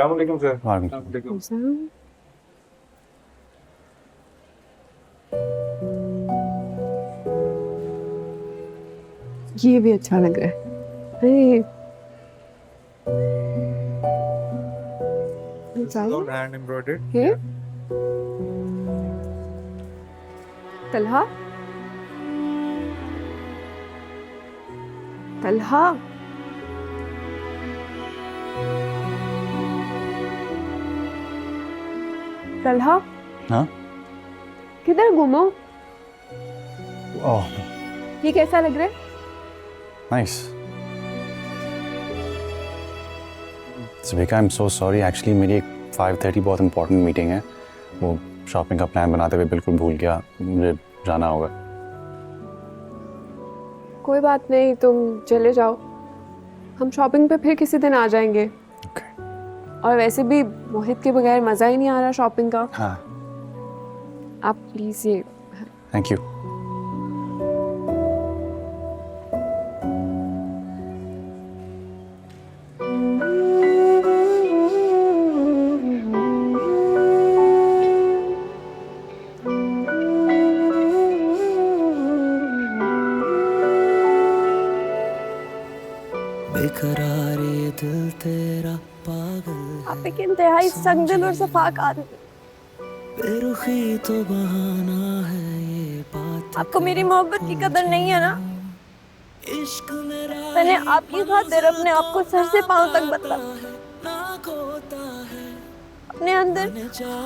अस्सलाम वालेकुम सर। वालेकुम। ये भी अच्छा लग रहा है। अरे All hand embroidered. ये तलहा तलहा तलहा हाँ? किधर घूमो? ओह, ये कैसा लग रहा है? Nice. Savika, I am so sorry, actually मेरी एक 5:30 बहुत इंपॉर्टेंट मीटिंग है। वो शॉपिंग का प्लान बनाते हुए बिल्कुल भूल गया, मुझे जाना होगा। कोई बात नहीं, तुम चले जाओ, हम शॉपिंग पे फिर किसी दिन आ जाएंगे। ओके। और वैसे भी मोहित के बगैर मज़ा ही नहीं आ रहा शॉपिंग का। हाँ, आप प्लीज़ ये थैंक यू। बेकरार ये दिल तेरा पागल आप एक इंतहाई संगदिल और सफाक आदमी। बेरुखी तो बहाना है ये बात आपको मेरी मोहब्बत की कदर नहीं है ना? इश्क मेरा मैंने आपकी खातिर अपने आप को सर से पांव तक बदला, ना खोता है अपने अंदर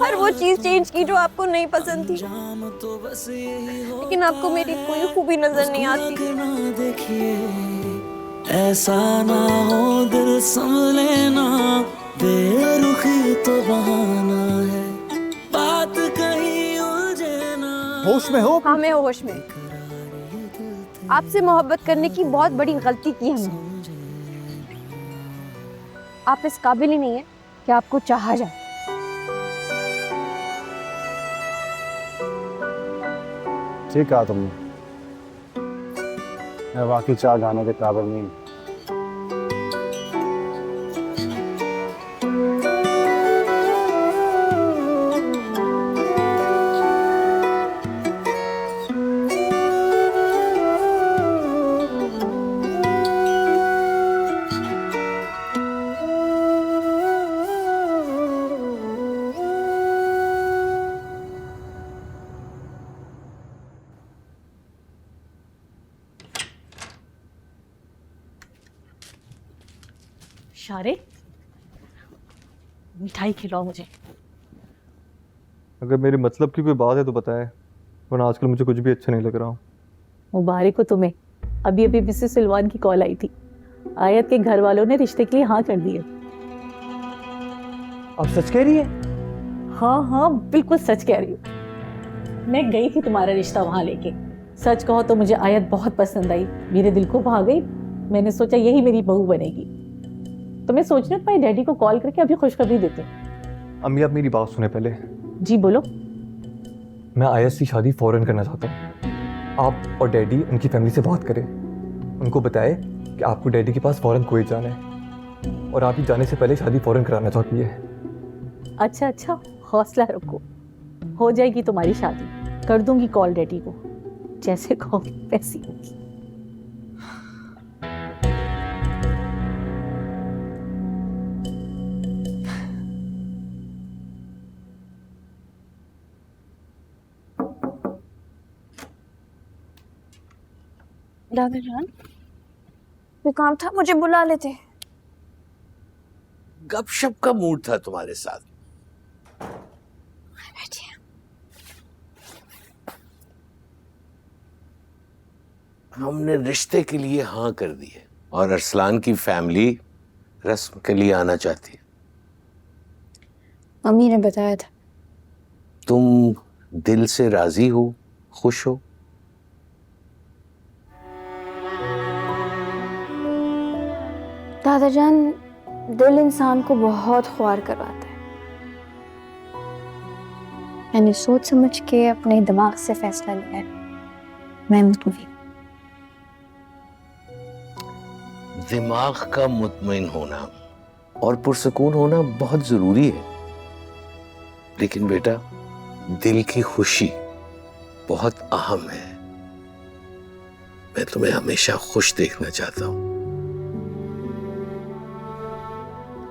हर वो चीज चेंज की जो आपको नहीं पसंद थी, जाम तो बस यही हो लेकिन आपको मेरी कोई खूबी नजर नहीं आती। ना देखिए ऐसा ना हो दिल संभले ना बेरुखी तो बहाना है बात कहीं उलझे ना होश में हो? हाँ, मैं होश में। आपसे मोहब्बत करने की बहुत बड़ी गलती की हमने। आप इस काबिल ही नहीं है कि आपको चाहा जाए। ठीक कहा तुमने, मैं वाकई चाह गाने के काबिल नहीं। शारे, मिठाई खिलाओ मुझे। अगर मेरे मतलब की कोई बात है तो बताएं, वरना आजकल मुझे कुछ भी अच्छा नहीं लग रहा हूँ। मुबारक हो तुम्हें, अभी अभी मिसेस सिलवान की कॉल आई थी। आयत के घर वालों ने रिश्ते के लिए हाँ कर दिए। आप सच कह रही है? हाँ हाँ, बिल्कुल सच कह रही हूँ। मैं गई थी तुम्हारा रिश्ता वहां लेके। सच कहो तो मुझे आयत बहुत पसंद आई, मेरे दिल को भा गई। मैंने सोचा यही मेरी बहू बनेगी। तो मैं सोच रही हूँ तुम्हारे डैडी को कॉल करके अभी खुशखबरी देते हैं। अम्मी, आप मेरी बात सुने पहले। जी बोलो। मैं आयत से शादी फौरन करना चाहता हूँ। आप और डैडी उनकी फैमिली से बात करें, उनको बताएं कि आपको डैडी के पास फौरन कुवैत जाना है और आप ही जाने से पहले शादी फौरन कराना चाहती है। अच्छा अच्छा, हौसला रखो, हो जाएगी तुम्हारी शादी। कर दूंगी कॉल डैडी को, जैसे कहोगे वैसी होगी। दादा जान, कोई काम था, मुझे बुला लेते। गपशप का मूड था तुम्हारे साथ। बैठिए। हमने रिश्ते के लिए हाँ कर दी है और अरसलान की फैमिली रस्म के लिए आना चाहती है। मम्मी ने बताया था। तुम दिल से राजी हो, खुश हो? दादा जान, दिल इंसान को बहुत ख्वार करवाता है। मैंने सोच समझ के अपने दिमाग से फैसला लिया है। मैं मुतमईन। दिमाग का मुतमईन होना और पुरसकून होना बहुत जरूरी है, लेकिन बेटा दिल की खुशी बहुत अहम है। मैं तुम्हें हमेशा खुश देखना चाहता हूं।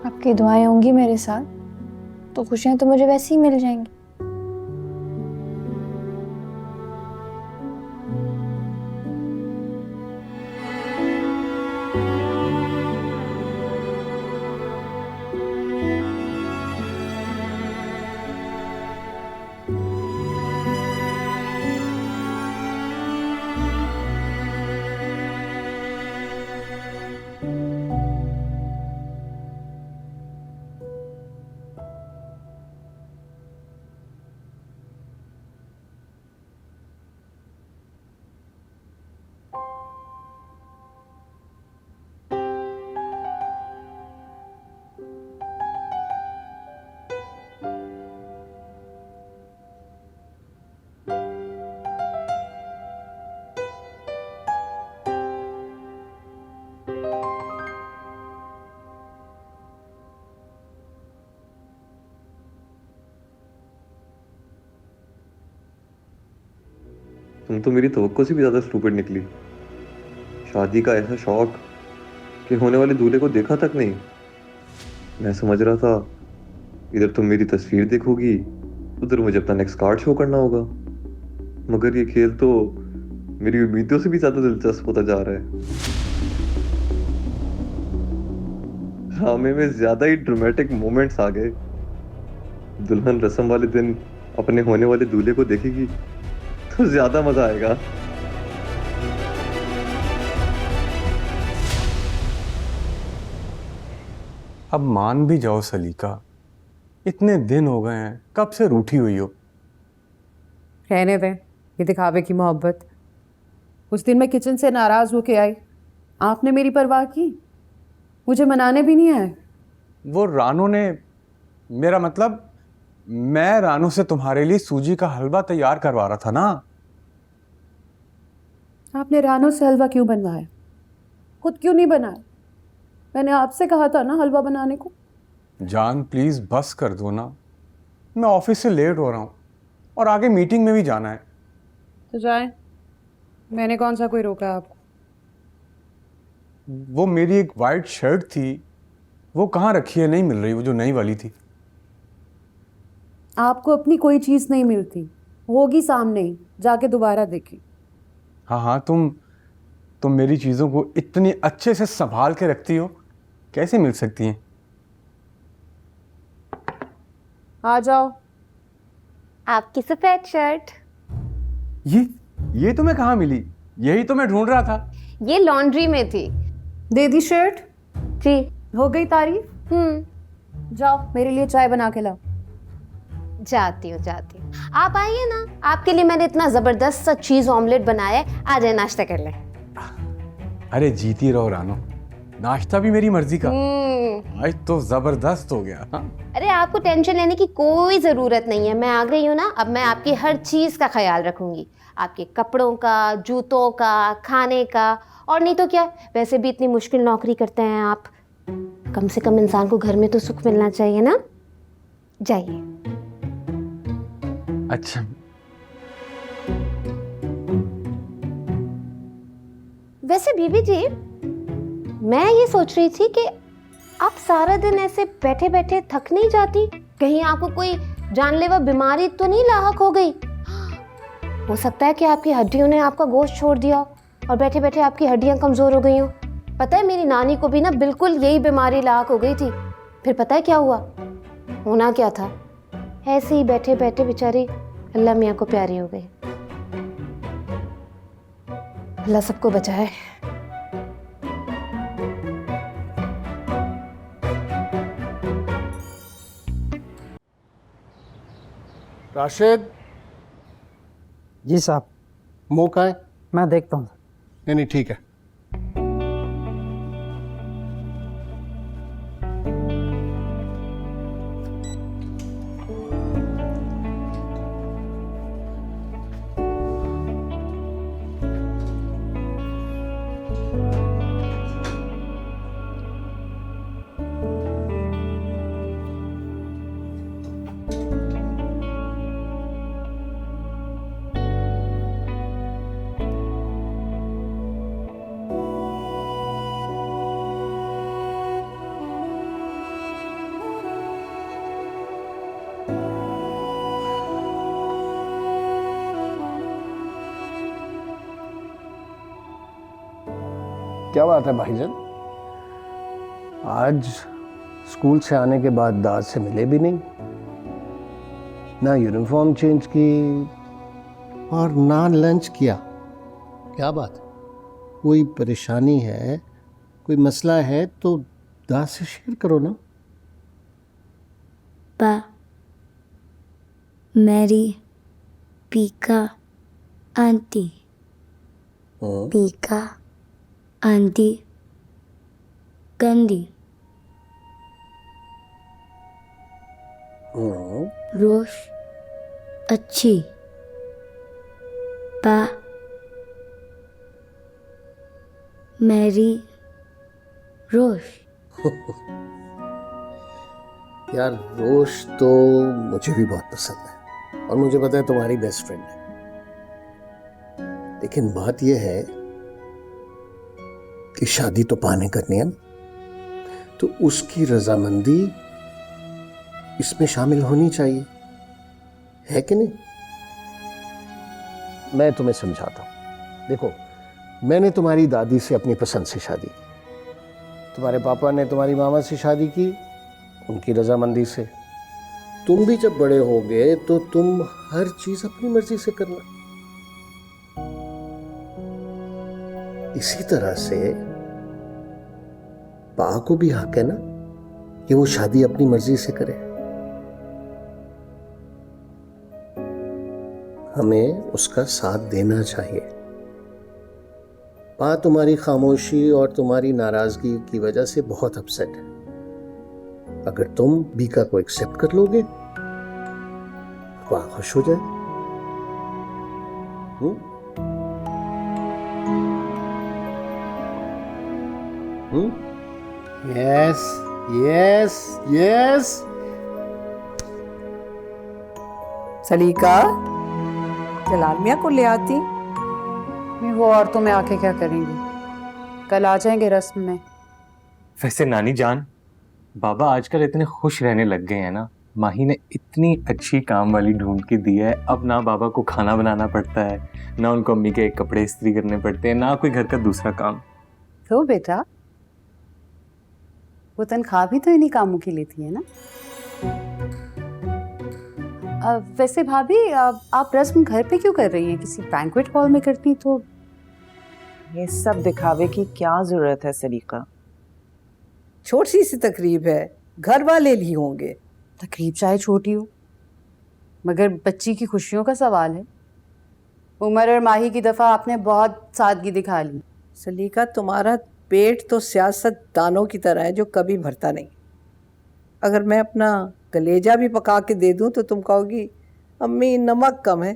आपकी दुआएं होंगी मेरे साथ तो खुशियां तो मुझे वैसे ही मिल जाएंगी। तुम तो मेरी तवक्को से भी ज्यादा स्टूपिड निकली। शादी का ऐसा शौक कि होने वाले दूल्हे को देखा तक नहीं। मैं समझ रहा था इधर तुम मेरी तस्वीर देखोगी, उधर मुझे अपना नेक्स्ट कार्ड शो करना होगा, मगर ये खेल तो मेरी उम्मीदों से भी ज्यादा दिलचस्प होता जा रहा है। ड्रामे में ज्यादा ही ड्रामेटिक मोमेंट्स आ गए। दुल्हन रस्म वाले दिन अपने होने वाले दूल्हे को देखेगी तो ज्यादा मजा आएगा। अब मान भी जाओ सलीका, इतने दिन हो गए हैं, कब से रूठी हुई हो। रहने दें ये दिखावे की मोहब्बत। उस दिन मैं किचन से नाराज़ होके आई, आपने मेरी परवाह की, मुझे मनाने भी नहीं आए। वो रानू ने, मेरा मतलब मैं रानू से तुम्हारे लिए सूजी का हलवा तैयार करवा रहा था ना। आपने रानू से हलवा क्यों बनवाया? खुद क्यों नहीं बनाया? मैंने आपसे कहा था ना हलवा बनाने को। जान प्लीज बस कर दो ना, मैं ऑफिस से लेट हो रहा हूँ और आगे मीटिंग में भी जाना है। तो जाएं, मैंने कौन सा कोई रोका आपको? वो मेरी एक वाइट शर्ट थी, वो कहाँ रखी है, नहीं मिल रही, वो जो नई वाली थी। आपको अपनी कोई चीज़ नहीं मिलती, होगी सामने ही, जाके दोबारा देखी। हाँ हाँ, तुम मेरी चीज़ों को इतनी अच्छे से संभाल के रखती हो, कैसे मिल सकती हैं? आ जाओ। आपकी सफेद शर्ट ये तुम्हें कहाँ मिली? यही तो मैं ढूंढ रहा था। ये लॉन्ड्री में थी। दे दी शर्ट? जी। हो गई तारीफ? जाओ मेरे लिए चाय बना के लाओ। जाती हूँ। आप आइए ना, आपके लिए मैंने इतना जबरदस्त सा चीज ऑमलेट बनाया है, आ जाए नाश्ता कर लें। अरे जीती रहो रानो, नाश्ता भी मेरी मर्जी का। आज तो जबरदस्त हो गया। हाँ? अरे आपको टेंशन लेने की कोई ज़रूरत नहीं है, मैं आ गई हूँ ना, अब मैं आपकी हर चीज़ का ख्याल रखूँगी, आपके कपड़ों का, जूतों का, खाने का, और नहीं तो क्या, वैसे भी इतनी मुश्किल नौकरी करते हैं आप, कम से कम इंसान को घर में तो सुख मिलना चाहिए ना। जाइए। अच्छा, वैसे बीबी जी, मैं ये सोच रही थी कि आप सारा दिन ऐसे बैठे बैठे थक नहीं जाती? कहीं आपको कोई जानलेवा बीमारी तो नहीं लाहक हो गई? हो सकता है कि आपकी हड्डियों ने आपका गोश्त छोड़ दिया और बैठे बैठे आपकी हड्डियां कमज़ोर हो गई हों। पता है मेरी नानी को भी ना बिल्कुल यही बीमारी लाहक हो गई थी। फिर पता है क्या हुआ? होना क्या था, ऐसे ही बैठे बैठे बेचारी अल्लाह मियाँ को प्यारी हो गई। अल्लाह सबको बचाए। राशिद, जी साहब। मुंह का है? मैं देखता हूँ। नहीं ठीक है। क्या बात है भाईजान, आज स्कूल से आने के बाद दाद से मिले भी नहीं, ना यूनिफॉर्म चेंज की और ना लंच किया। क्या बात है? कोई परेशानी है, कोई मसला है तो दाद से शेयर करो ना। पा मैरी पीका आंटी, पीका आंटी गंदी, रोश अच्छी, पा मैरी रोश। यार रोश तो मुझे भी बहुत पसंद है और मुझे पता है तुम्हारी बेस्ट फ्रेंड है, लेकिन बात यह है कि शादी तो पाने करनी है ना, तो उसकी रजामंदी इसमें शामिल होनी चाहिए, है कि नहीं? मैं तुम्हें समझाता हूं। देखो, मैंने तुम्हारी दादी से अपनी पसंद से शादी की, तुम्हारे पापा ने तुम्हारी मामा से शादी की उनकी रजामंदी से। तुम भी जब बड़े होगे तो तुम हर चीज अपनी मर्जी से करना। इसी तरह से पा को भी हक है ना कि वो शादी अपनी मर्जी से करे। हमें उसका साथ देना चाहिए। पा तुम्हारी खामोशी और तुम्हारी नाराजगी की वजह से बहुत अपसेट है। अगर तुम बीका को एक्सेप्ट कर लोगे, पा खुश हो जाए। Yes yes yes. सलीका, जलाल मियाँ को ले आती। वो औरतों में आके क्या करेंगी, कल आ जाएंगे रस्म में। वैसे नानी जान, बाबा आजकल इतने खुश रहने लग गए हैं ना, माही ने इतनी अच्छी काम वाली ढूंढ के दी है। अब ना बाबा को खाना बनाना पड़ता है, ना उनको अम्मी के कपड़े इस्त्री करने पड़ते हैं, ना कोई घर का दूसरा काम। तो बेटा, वो तनख्वाह भी तो इन्हीं कामों की लेती है ना। वैसे भाभी, आप रस्म घर पे क्यों कर रही हैं? किसी बैंक्वेट हॉल में करती तो। ये सब दिखावे की क्या जरूरत है सलीका? छोटी सी तकरीब है, घर वाले ही होंगे। तकरीब चाहे छोटी हो, मगर बच्ची की खुशियों का सवाल है। उमर और माही की दफा आपने बहुत सादगी दिखा ली। सलीका, तुम्हारा पेट तो सियासतदानों की तरह है जो कभी भरता नहीं। अगर मैं अपना कलेजा भी पका के दे दूं तो तुम कहोगी अम्मी नमक कम है।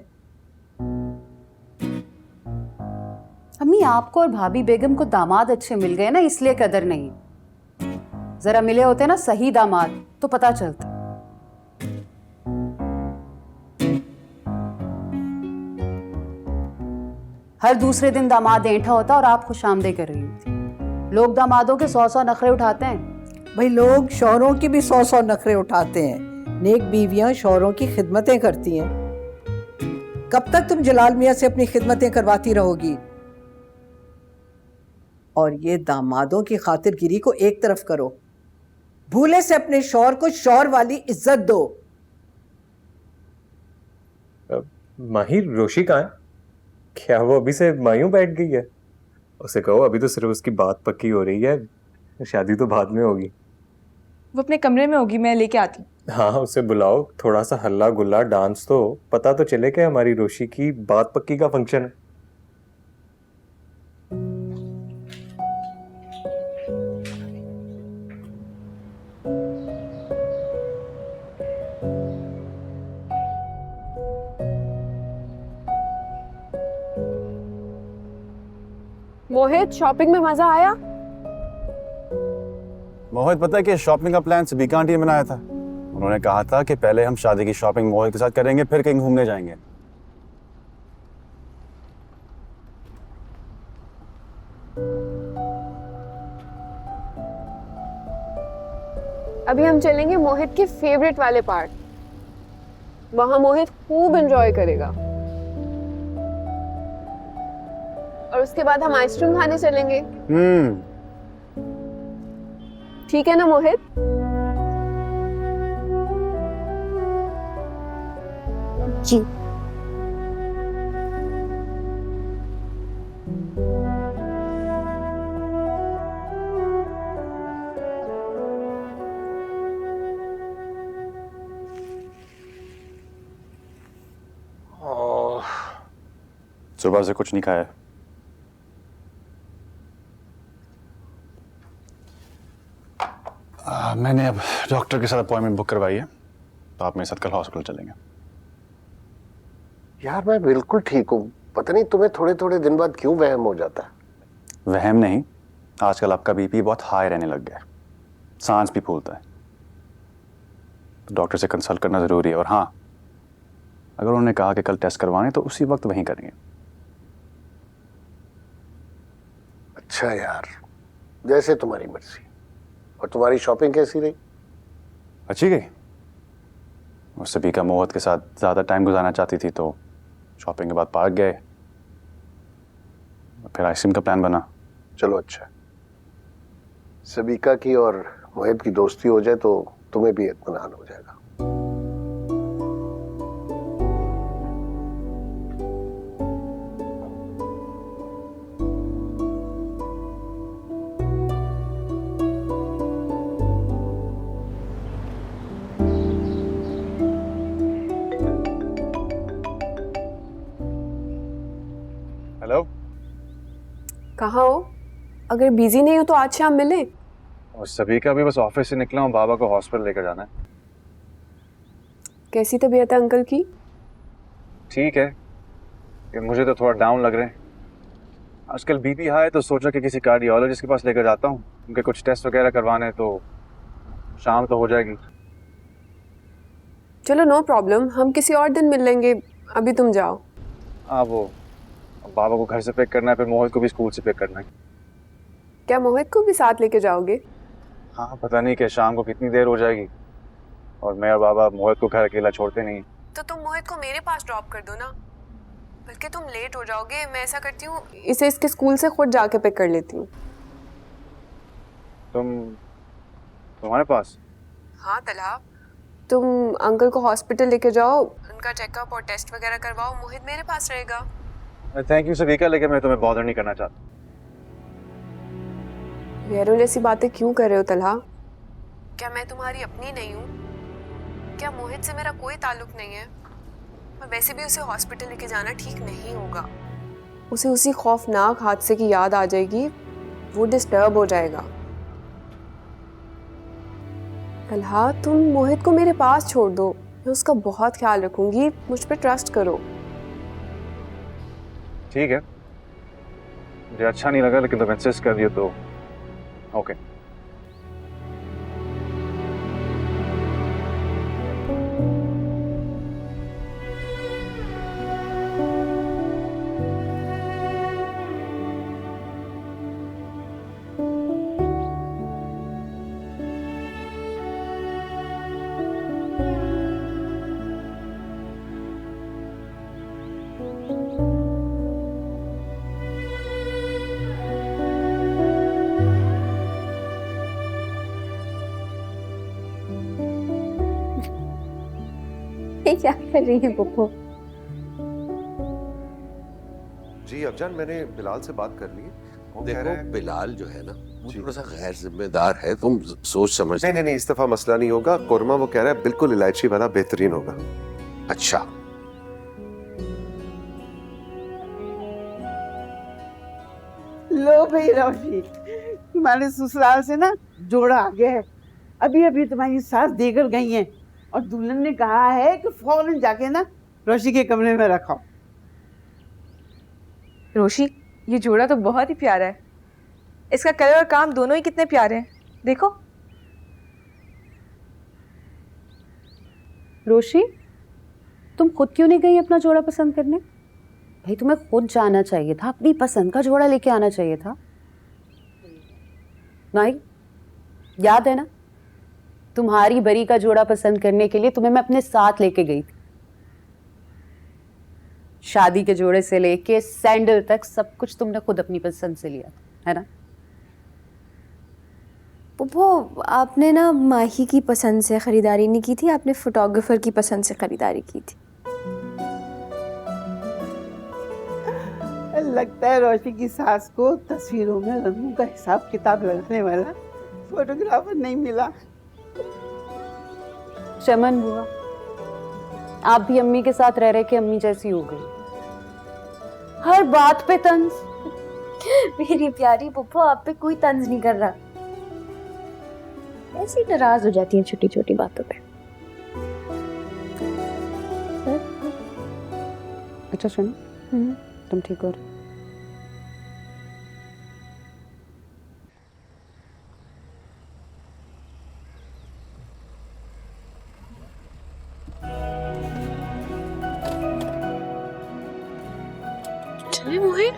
अम्मी, आपको और भाभी बेगम को दामाद अच्छे मिल गए ना, इसलिए कदर नहीं। जरा मिले होते ना सही दामाद तो पता चलता। हर दूसरे दिन दामाद ऐंठा होता और आप खुशामदे कर रही होती। लोग दामादों के 100 नखरे उठाते हैं। भाई, लोग शौहरों की भी 100 नखरे उठाते हैं। नेक बीवियां शौहरों की खिदमतें करती हैं। कब तक तुम जलाल मियाँ से अपनी खिदमतें करवाती रहोगी? और ये दामादों की खातिरगिरी को एक तरफ करो, भूले से अपने शौहर को शौहर वाली इज्जत दो। माही, रोशी कहाँ है? क्या वो अभी से मायूं बैठ गई है? उसे कहो अभी तो सिर्फ उसकी बात पक्की हो रही है, शादी तो बाद में होगी। वो अपने कमरे में होगी, मैं लेके आती हूँ। हाँ, उसे बुलाओ, थोड़ा सा हल्ला गुल्ला डांस तो पता तो चले कि हमारी रोशी की बात पक्की का फंक्शन है। मोहित, शॉपिंग में मजा आया? मोहित, पता है कि शॉपिंग का प्लान सबिका आंटी ने बनाया था। उन्होंने कहा था कि पहले हम शादी की शॉपिंग मोहित के साथ करेंगे, फिर कहीं घूमने जाएंगे। अभी हम चलेंगे मोहित के फेवरेट वाले पार्ट। वहां मोहित खूब एंजॉय करेगा। और उसके बाद हम आइसक्रीम खाने चलेंगे। ठीक है ना मोहित? जी। सुबह से कुछ नहीं खाया। मैंने अब डॉक्टर के साथ अपॉइंटमेंट बुक करवाई है, तो आप मेरे साथ कल हॉस्पिटल चलेंगे। यार मैं बिल्कुल ठीक हूँ, पता नहीं तुम्हें थोड़े थोड़े दिन बाद क्यों वहम हो जाता है। वहम नहीं, आजकल आपका बीपी बहुत हाई रहने लग गया है, सांस भी फूलता है, तो डॉक्टर से कंसल्ट करना जरूरी है। और हाँ, अगर उन्होंने कहा कि कल टेस्ट करवाने तो उसी वक्त वहीं करेंगे। अच्छा यार, जैसे तुम्हारी मर्जी। और तुम्हारी शॉपिंग कैसी रही? अच्छी गई। और सभी मोहत के साथ ज़्यादा टाइम गुजारना चाहती थी, तो शॉपिंग के बाद पार्क गए, फिर आइसक्रीम का प्लान बना। चलो अच्छा है। सबीका की और मोहित की दोस्ती हो जाए तो तुम्हें भी इत्मीनान हो जाएगा। हेलो, कहाँ हो? अगर बिजी नहीं हो तो आज शाम मिले। और सभी का भी बस ऑफिस से निकला हूँ, बाबा को हॉस्पिटल लेकर जाना है। कैसी तबीयत है अंकल की? ठीक है, लेकिन मुझे तो थोड़ा डाउन लग रहे हैं आजकल। बीपी हाई है, तो सोचा कि किसी कार्डियोलॉजिस्ट के पास लेकर जाता हूँ, उनके कुछ टेस्ट वगैरह करवाने, तो शाम तो हो जाएगी। चलो नो प्रॉब्लम, हम किसी और दिन मिल लेंगे, अभी तुम जाओ। हाँ, वो बाबा को घर से पिक करना है, फिर मोहित को भी स्कूल से पिक करना है। क्या मोहित को भी साथ लेके जाओगे? हाँ, पता नहीं कि शाम को कितनी देर हो जाएगी, और मैं और बाबा मोहित को घर अकेला छोड़ते नहीं। तो तुम मोहित को मेरे पास ड्रॉप कर दो ना, बल्कि तुम लेट हो जाओगे। मैं ऐसा करती हूँ, इसे इसके स्कूल से खुद जाके पिक कर लेती हूँ। तुम्हारे पास? हाँ तलहा, तुम अंकल को हॉस्पिटल लेके जाओ, उनका चेकअप और टेस्ट वगैरह करवाओ, मोहित मेरे पास रहेगा। थैंक यू सभी का, लेकिन मैं तुम्हें बॉदर नहीं करना चाहता। गैरों जैसी बातें क्यों कर रहे हो तलहा? क्या मैं तुम्हारी अपनी नहीं हूँ? क्या मोहित से मेरा कोई ताल्लुक नहीं है? मैं वैसे भी उसे हॉस्पिटल लेके जाना ठीक नहीं होगा। उसे उसी खौफनाक हादसे की याद आ जाएगी, वो डिस्टर्ब हो जाएगा। तलहा, तुम मोहित को मेरे पास छोड़ दो, मैं उसका बहुत ख्याल रखूंगी, मुझ पर ट्रस्ट करो। ठीक है, मुझे अच्छा नहीं लगा, लेकिन तुम इंसिस्ट कर दियो तो ओके। क्या कर रही है पप्पू? जी अफजान, मैंने बिलाल से बात कर ली है। वो कह रहा देखो है बिलाल जो है ना, वो थोड़ा सा गैर जिम्मेदार है, तुम सोच समझ। नहीं, इस दफा मसला नहीं होगा। कोरमा वो कह रहा है बिल्कुल इलायची वाला बेहतरीन होगा। अच्छा, लो भाई रोशी, तुम्हारे ससुराल से ना जोड़ा आ गया है। अभी अभी तुम्हारी सास देकर गई हैं, और दुल्हन ने कहा है कि फौरन जाके ना रोशी के कमरे में रखो। रोशी, ये जोड़ा तो बहुत ही प्यारा है। इसका कलर और काम दोनों ही कितने प्यारे हैं, देखो। रोशी, तुम खुद क्यों नहीं गई अपना जोड़ा पसंद करने? भाई तुम्हें खुद जाना चाहिए था, अपनी पसंद का जोड़ा लेके आना चाहिए था। नहीं, याद है ना, तुम्हारी बरी का जोड़ा पसंद करने के लिए तुम्हें मैं अपने साथ लेके गई थी। शादी के जोड़े से लेके सैंडल तक सब कुछ तुमने खुद अपनी पसंद से लिया, है ना? वो आपने ना माही की पसंद से ख़रीदारी नहीं की थी, आपने फोटोग्राफर की पसंद से ख़रीदारी की थी। लगता है रोशनी की सास को तस्वीरों में रंगों का हिसाब किताब लगाने वाला फोटोग्राफर नहीं मिला। चमन बुआ, आप भी अम्मी के साथ रह रहे के अम्मी जैसी हो गई, हर बात पे तंज। मेरी प्यारी पुप्पो, आप पे कोई तंज नहीं कर रहा, ऐसी नाराज हो जाती है छोटी छोटी बातों पे। अच्छा सुनो, तुम ठीक हो? चले मोहित,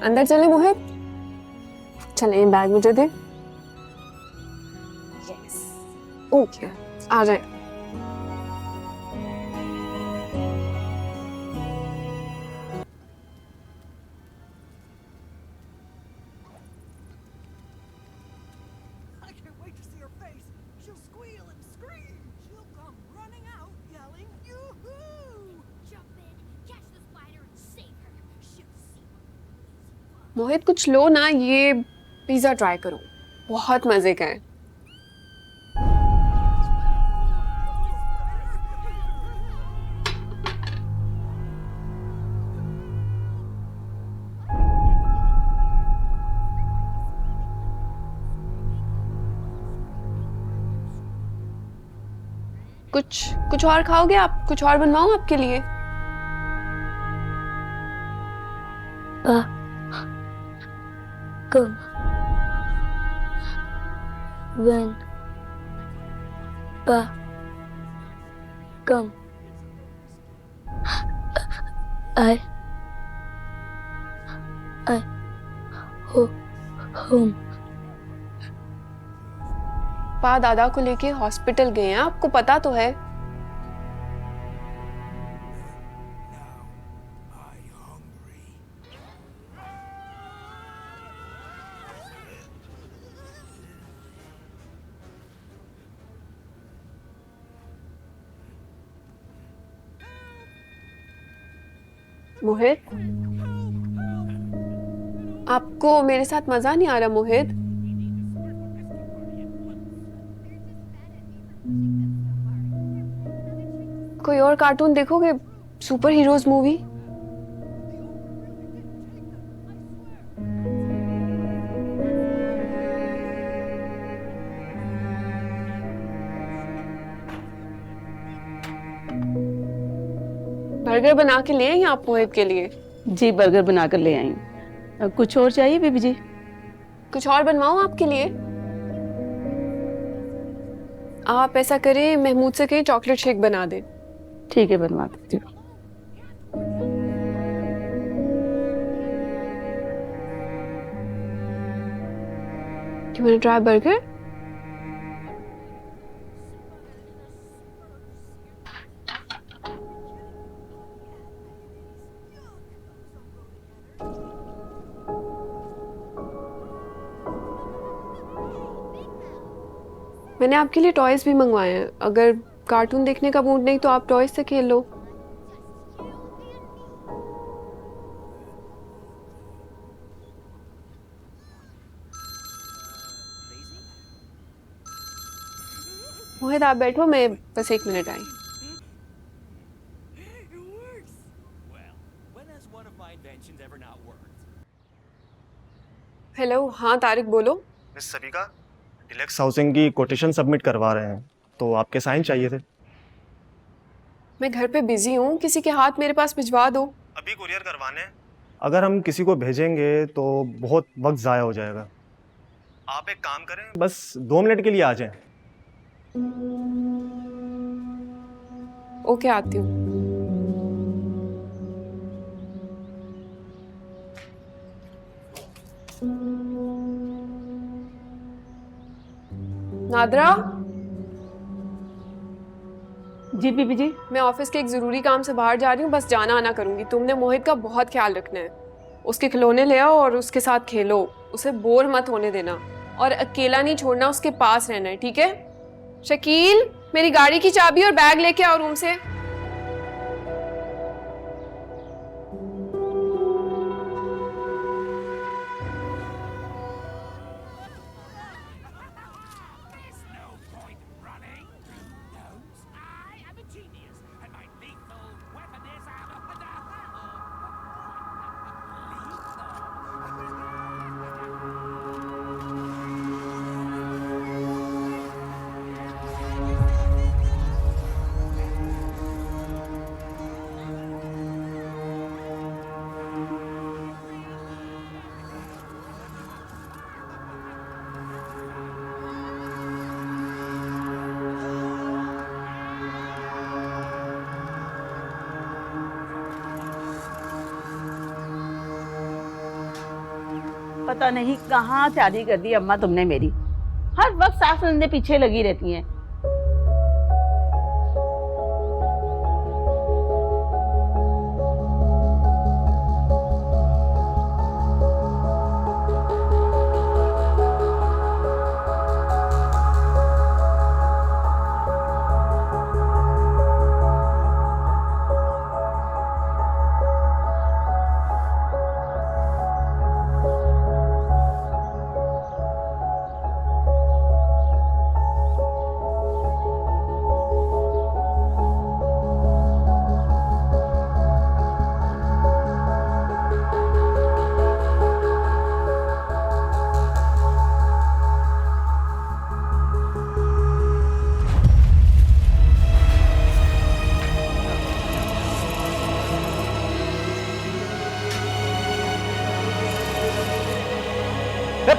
अंदर चले मोहित, चले ये बैग मुझे दे। यस, ओके, आ जाए। मोहित कुछ लो ना, ये पिज़्ज़ा ट्राई करो, बहुत मज़े का है। कुछ और खाओगे आप? कुछ और बनवाऊं आपके लिए? Come. When. Pa. Come. I. Home. पा दादा को लेके हॉस्पिटल गए हैं, आपको पता तो है। मोहित, आपको मेरे साथ मजा नहीं आ रहा मोहित? कोई और कार्टून देखोगे? Super heroes movie? बर्गर बना के ले आई आप मोहित के लिए? जी बर्गर बनाकर ले आई हूँ। कुछ और चाहिए बीबी जी? कुछ और बनवाऊं आपके लिए? आप ऐसा करें, महमूद से कहें चॉकलेट शेक बना दे। ठीक है, बनवा देती हूँ। You wanna try a burger? मैंने आपके लिए टॉयज भी मंगवाए हैं, अगर कार्टून देखने का मूड नहीं तो आप टॉयज से खेल लो। मोहित आप बैठो, मैं बस 1 मिनट आई। हेलो, हाँ तारिक बोलो। मिस सबिका, डिलक्स हाउसिंग की कोटेशन सबमिट करवा रहे हैं, तो आपके साइन चाहिए थे। मैं घर पे बिजी हूँ, किसी के हाथ मेरे पास भिजवा दो। अभी कुरियर करवाने हैं। अगर हम किसी को भेजेंगे तो बहुत वक्त ज़ाया हो जाएगा। आप एक काम करें, बस 2 मिनट के लिए आ जाएं। ओके, आती हूँ। नादरा, जी बीबी जी। मैं ऑफिस के एक ज़रूरी काम से बाहर जा रही हूँ, बस जाना आना करूँगी। तुमने मोहित का बहुत ख्याल रखना है। उसके खिलौने ले आओ और उसके साथ खेलो, उसे बोर मत होने देना और अकेला नहीं छोड़ना, उसके पास रहना है, ठीक है? शकील, मेरी गाड़ी की चाबी और बैग लेके आओ रूम से। पता नहीं कहाँ शादी कर दी अम्मा तुमने मेरी। हर वक्त सास नंदे पीछे लगी रहती हैं।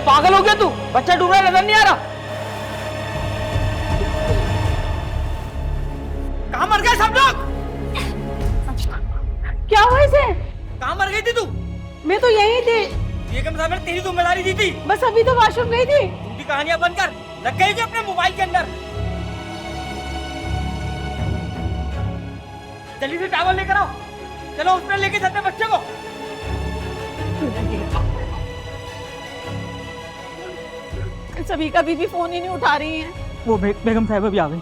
पागल हो गया तू? बच्चा डूब रहा नजर नहीं आ रहा? कहाँ मर गए सब लोग? क्या हुआ इसे? कहाँ मर गई थी तू? मैं तो यही थी। बेगम साहब ने तेरी जिम्मेदारी दी थी। बस अभी तो वॉशरूम गई थी। तू भी कहानियां बंद कर, लग गई थी अपने मोबाइल के अंदर। जल्दी से टावल लेकर आओ, चलो उसमें लेके चलते बच्चे को। सभी का बीबी फोन ही नहीं उठा रही हैं। वो बेगम साहब भी आ गई।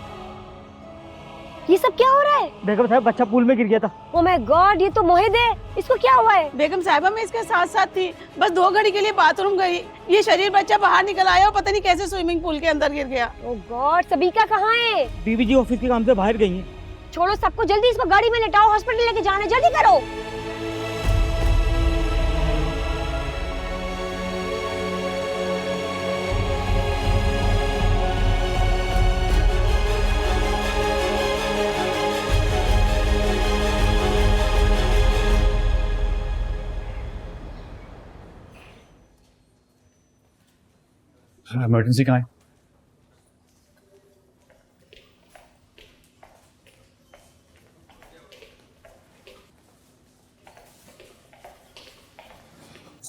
ये सब क्या हो रहा है? बेगम साहब बच्चा पूल में गिर गया था। ओ माय गॉड, ये तो मोहित है। इसको क्या हुआ है? बेगम साहिबा मैं इसके साथ साथ थी, बस 2 घड़ी के लिए बाथरूम गई, ये शरीर बच्चा बाहर निकल आया और पता नहीं कैसे स्विमिंग पूल के अंदर गिर गया। ओ गॉड, सबीका कहाँ है? बीबी जी ऑफिस के काम से बाहर गई हैं। छोड़ो सबको, जल्दी इसको गाड़ी में लेटाओ, हॉस्पिटल लेके जाना, जल्दी करो। इमरजेंसी कहाँ है?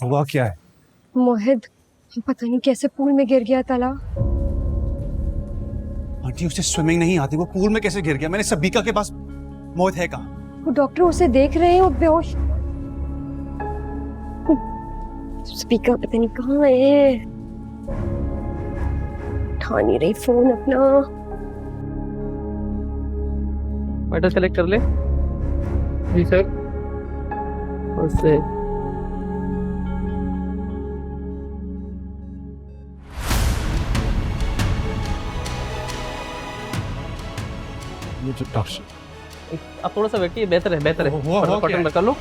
हुआ क्या है? मोहित पता नहीं कैसे पूल में गिर गया तला। आंटी उसे स्विमिंग नहीं आती, वो पूल में कैसे गिर गया? मैंने सबीका के पास, मोहित है कहाँ? वो डॉक्टर उसे देख रहे हैं, वो बेहोश। सबीका पता नहीं कहाँ है, उठा नहीं रही फोन अपना। वाइटल सेलेक्ट कर ले। जी सर। उससे डॉक्टर आप थोड़ा सा बैठिए, बेहतर है, बेहतर है। कॉटन में कर लो।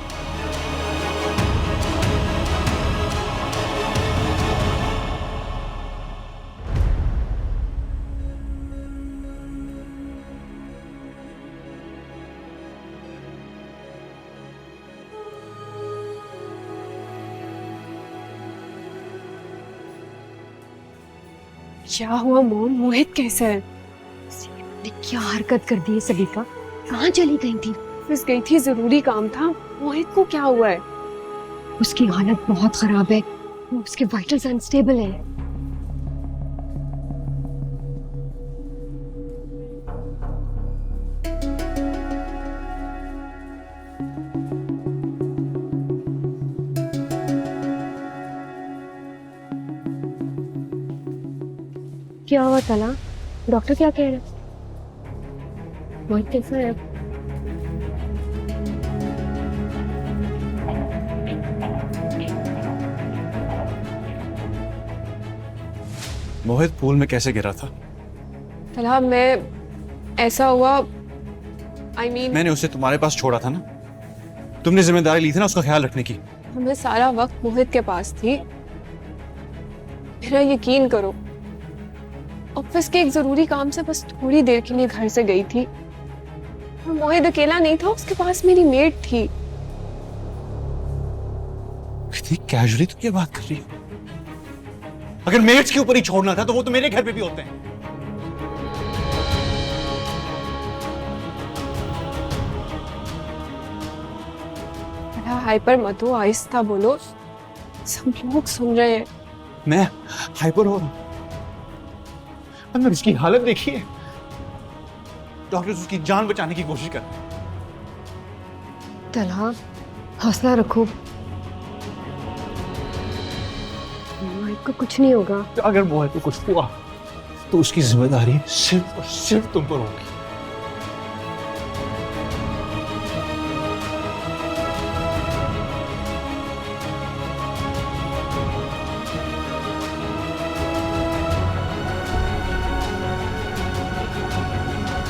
क्या हुआ मोम? मोहित कैसे है? क्या हरकत कर दी है सबीका? कहाँ चली गई थी? ऑफिस गई थी, जरूरी काम था। मोहित को क्या हुआ है? उसकी हालत बहुत खराब है, उसके वाइटल्स अनस्टेबल हैं। क्या हुआ तला? डॉक्टर क्या कह रहे हैं? मोहित कैसा है? मोहित पूल में कैसे गिरा था? तला मैं ऐसा हुआ मैंने उसे तुम्हारे पास छोड़ा था ना, तुमने जिम्मेदारी ली थी ना उसका ख्याल रखने की। मैं सारा वक्त मोहित के पास थी। मेरा यकीन करो, ऑफिस के एक जरूरी काम से बस थोड़ी देर के लिए घर से गई थी। और मोहित अकेला नहीं था, उसके पास मेरी मेड थी। इतनी कैजुअली तुम ये बात कर रही हो? अगर मेड्स के ऊपर ही छोड़ना था तो वो तो मेरे घर पे भी होते हैं। बड़ा हाइपर मत हो, आहिस्ता बोलो, सब लोग सुन रहे हैं। मैं हाइपर हो रहा हूं? अंदर इसकी हालत देखिए, डॉक्टर उसकी जान बचाने की कोशिश कर रहे हैं। तला हौसला रखो, मोहित को कुछ नहीं होगा। अगर मोहित को कुछ हुआ तो उसकी जिम्मेदारी सिर्फ और सिर्फ तुम पर होगी।